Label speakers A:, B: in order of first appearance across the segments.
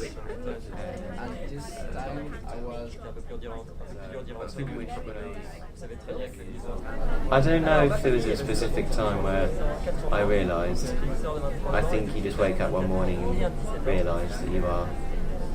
A: At this time, I was thinking
B: I don't know if there was a specific time where I realised. I think you just wake up one morning and realise that you are.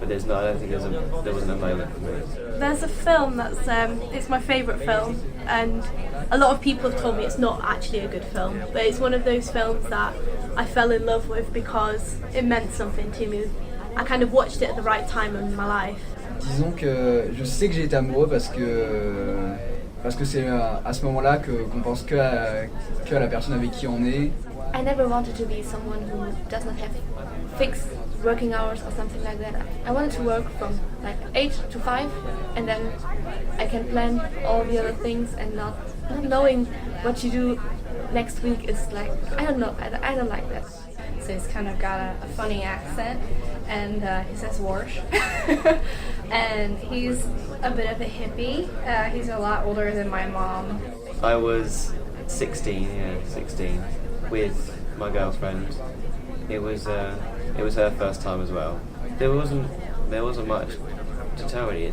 B: But there's not. I don't think there wasn't a moment for me.
C: There's a film that's it's my favourite film, and a lot of people have told me it's not actually a good film, but it's one of those films that I fell in love with because it meant something to me. I kind of watched it at the right time in my life.
A: Disons que je sais que j'ai été amoureux parce que c'est à ce moment-là qu'on pense que à la personne avec qui on est.
D: I never wanted to be someone who does not have fixed working hours or something like that. I wanted to work from like 8 to 5, and then I can plan all the other things, and not knowing what you do next week is like, I don't know, I don't like that.
E: So he's kind of got a funny accent, and he says "warsh," and he's a bit of a hippie. He's a lot older than my mom.
B: I was 16, with my girlfriend. It was her first time as well. There wasn't much to tell really.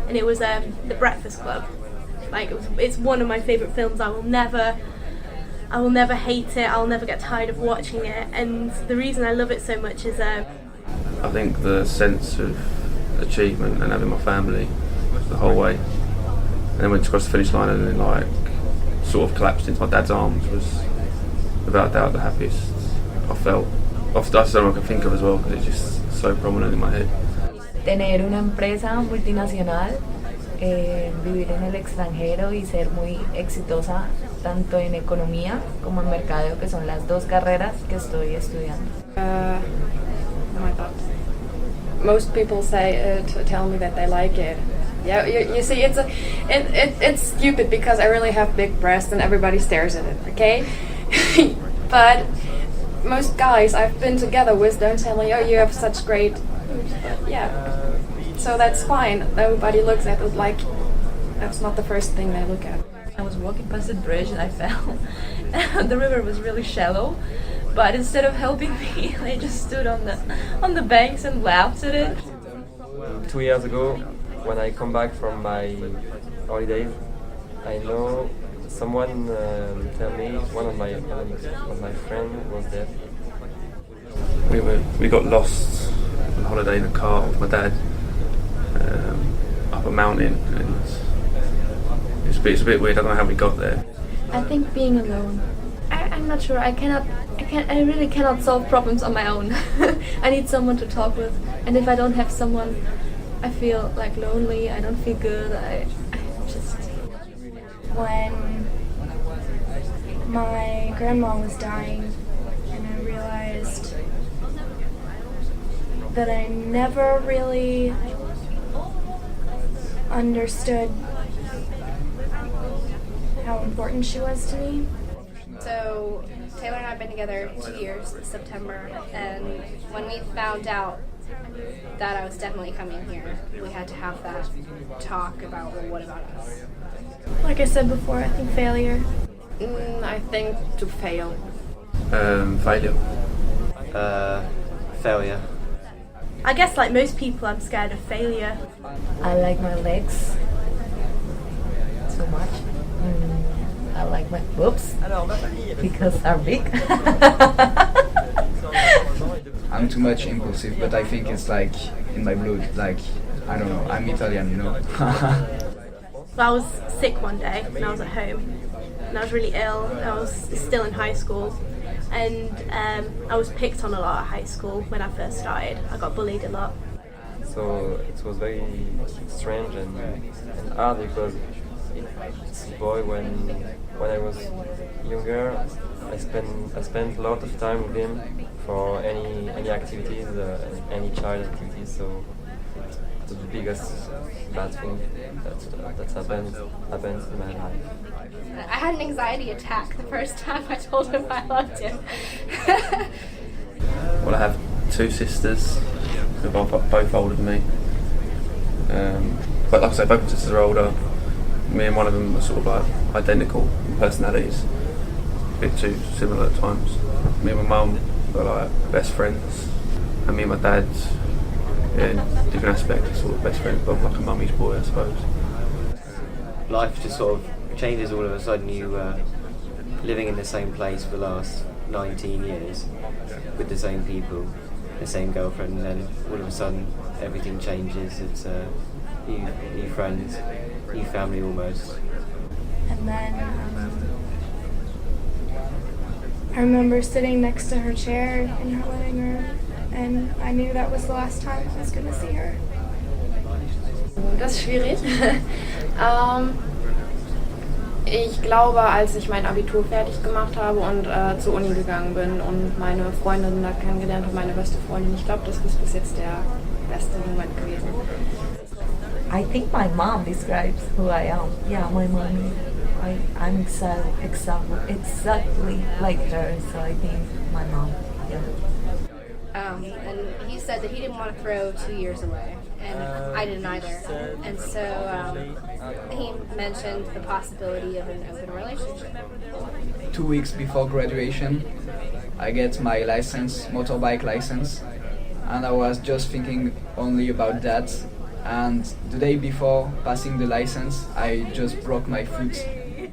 C: And it was The Breakfast Club. Like it's one of my favourite films. I will never hate it. I'll never get tired of watching it. And the reason I love it so much is
F: I think the sense of achievement and having my family the whole way, and then went across the finish line and then like sort of collapsed into my dad's arms was without doubt the happiest I felt. That's the one I can think of as well because it's just so prominent in my head.
G: Tener una empresa multinacional, vivir en el extranjero y ser muy exitosa tanto en economía como en mercadeo, que son las dos carreras que estoy estudiando.
E: Oh my God. Most people tell me that they like it. Yeah, you see, it's stupid because I really have big breasts and everybody stares at it. Okay, but most guys I've been together with don't tell me, oh, you have such great boobs. But yeah, so that's fine. Nobody looks at it like that's not the first thing they look at.
G: I was walking past a bridge and I fell. The river was really shallow, but instead of helping me, they just stood on the banks and laughed at it.
H: 2 years ago, when I come back from my holidays, I know someone tell me one of my friends was dead.
F: We got lost on holiday in a car with my dad up a mountain, and it's a bit weird. I don't know how we got there.
D: I think being alone. I'm not sure. I really cannot solve problems on my own. I need someone to talk with, and if I don't have someone, I feel like lonely. I don't feel good. I just.
I: When my grandma was dying, and I realized that I never really understood how important she was to me.
E: So Taylor and I have been together 2 years this September, and when we found out that I was definitely coming here, we had to have that talk about, well, what about us?
I: Like I said before, I think failure.
E: I think to fail.
F: Failure.
B: Failure.
C: I guess like most people, I'm scared of failure.
G: I like my legs so much. I like my boobs because they're big.
A: I'm too much impulsive, but I think it's like in my blood. Like I don't know. I'm Italian, you know.
C: I was sick one day when I was at home, and I was really ill. I was still in high school, and I was picked on a lot at high school when I first started. I got bullied a lot.
H: So it was very strange and hard because this boy, when I was younger, I spent a lot of time with him for any activities, any child activities. So the biggest bad thing that's happened in my life.
E: I had an anxiety attack the first time I told him I loved him.
F: Well, I have two sisters who are both older than me. But like I say, both my sisters are older. Me and one of them are sort of like identical in personalities, a bit too similar at times. Me and my mum are like best friends, and me and my dad in different aspects, sort of best friend, but like a mummy's boy, I suppose.
B: Life just sort of changes all of a sudden. You living in the same place for the last 19 years with the same people, the same girlfriend, and then all of a sudden everything changes. It's new friends, new family almost.
I: And then I remember sitting next to her chair in her living room, and I knew that was the last time I was going to see her.
E: Das ist schwierig. Ich glaube, als ich mein Abitur fertig gemacht habe und zur Uni gegangen bin und meine Freundin da kennengelernt habe, meine beste Freundin, ich glaube, das ist bis jetzt der beste Moment gewesen.
G: I think my mom describes who I am. Yeah, my mom. I'm exactly like her, so I think my mom. Yeah.
J: And he said that he didn't want to throw 2 years away, and I didn't either. And so he mentioned the possibility of an open relationship.
A: 2 weeks before graduation, I get my license, motorbike license, and I was just thinking only about that. And the day before passing the license, I just broke my foot.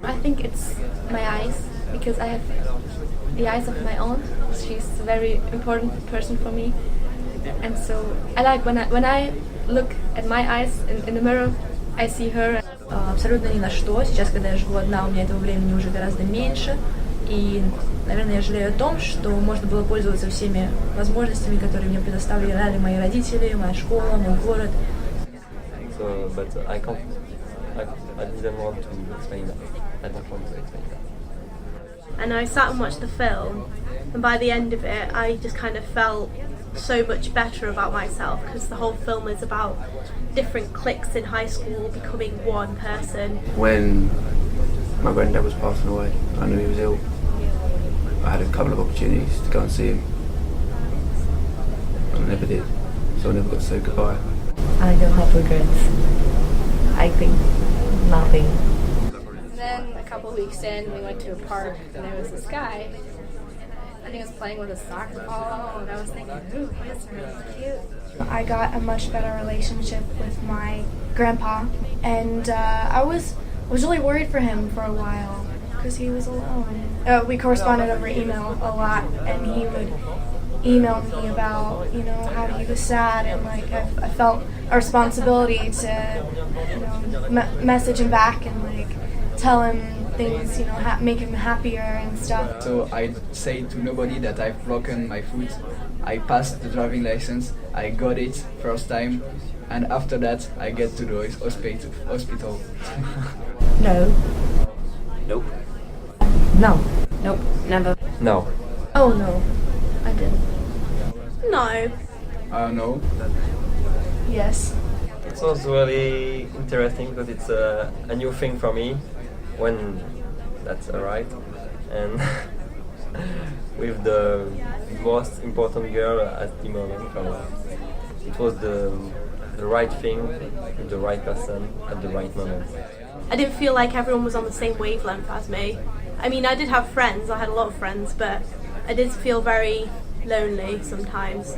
D: I think it's my eyes, because I have the eyes of my aunt. She's a very important person for me, and so I like when I look at my eyes in the mirror, I see her.
K: Абсолютно ни на что. Сейчас, когда я живу одна, у меня этого времени уже гораздо меньше. И, наверное, я жалею о том, что можно было пользоваться всеми возможностями, которые мне предоставляли мои родители, моя школа, мой город.
H: So, but I can't. I didn't want to explain that. I don't want to explain that.
C: And I sat and watched the film, and by the end of it I just kind of felt so much better about myself, because the whole film is about different cliques in high school becoming one person.
F: When my granddad was passing away, I knew he was ill. I had a couple of opportunities to go and see him. I never did, so I never got to say goodbye.
G: I don't have regrets. I think nothing.
J: Then a couple weeks in, we went to a park, and there was this guy, and he was playing with a soccer ball, and I was thinking, ooh, he's really cute.
I: I got a much better relationship with my grandpa, and I was really worried for him for a while because he was alone. We corresponded over email a lot, and he would email me about, how he was sad, and like I felt a responsibility to, message him back and like tell him things, make him happier and stuff.
A: So I say to nobody that I've broken my foot. I passed the driving license, I got it first time, and after that I get to the hospital.
G: No.
B: Nope.
G: No.
E: Nope, never.
H: No.
D: Oh no, I didn't.
C: No.
A: No.
I: Yes.
H: It was really interesting because it's a new thing for me when that's alright, and with the most important girl at the moment, it was the right thing with the right person at the right moment.
C: I didn't feel like everyone was on the same wavelength as me. I mean, I did have friends, I had a lot of friends, but I did feel very lonely sometimes.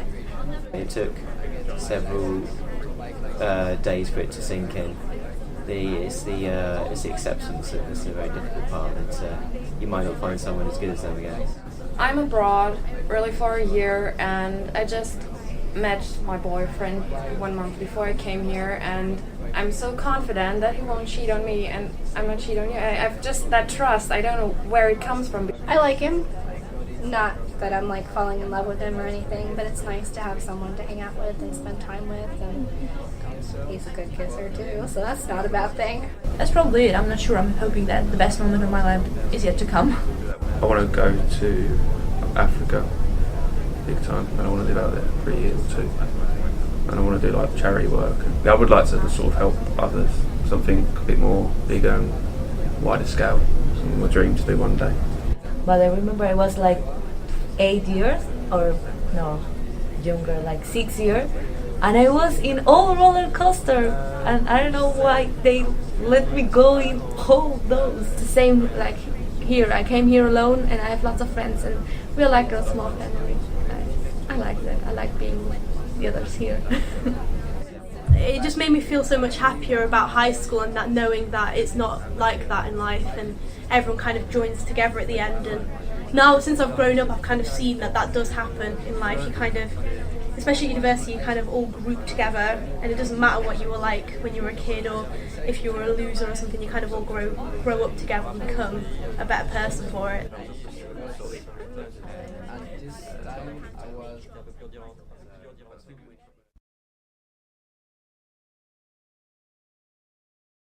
B: It took several days for it to sink in. It's the acceptance that's a very difficult part. You might not find someone as good as them again.
E: I'm abroad really for a year, and I just met my boyfriend 1 month before I came here, and I'm so confident that he won't cheat on me, and I'm not cheating on you. I've just that trust. I don't know where it comes from.
J: I like him. Not that I'm like falling in love with him or anything, but it's nice to have someone to hang out with and spend time with, and he's a good kisser too, so that's not a bad thing.
K: That's probably it. I'm not sure. I'm hoping that the best moment of my life is yet to come.
F: I want to go to Africa big time, and I want to live out there for a year or two, and I want to do like charity work. I would like to sort of help others, something a bit more bigger and wider scale. It's my dream to do one day.
G: But I remember I was like 8 years, or no, younger, like 6 years, and I was in all roller coaster, and I don't know why they let me go in all those.
D: It's the same like here. I came here alone, and I have lots of friends, and we're like a small family. I like that. I like being
G: the others here.
C: It just made me feel so much happier about high school, and that knowing that it's not like that in life and everyone kind of joins together at the end. And now since I've grown up, I've kind of seen that that does happen in life. You kind of, especially at university, you kind of all group together, and it doesn't matter what you were like when you were a kid or if you were a loser or something, you kind of all grow up together and become a better person for it.
A: And this time I was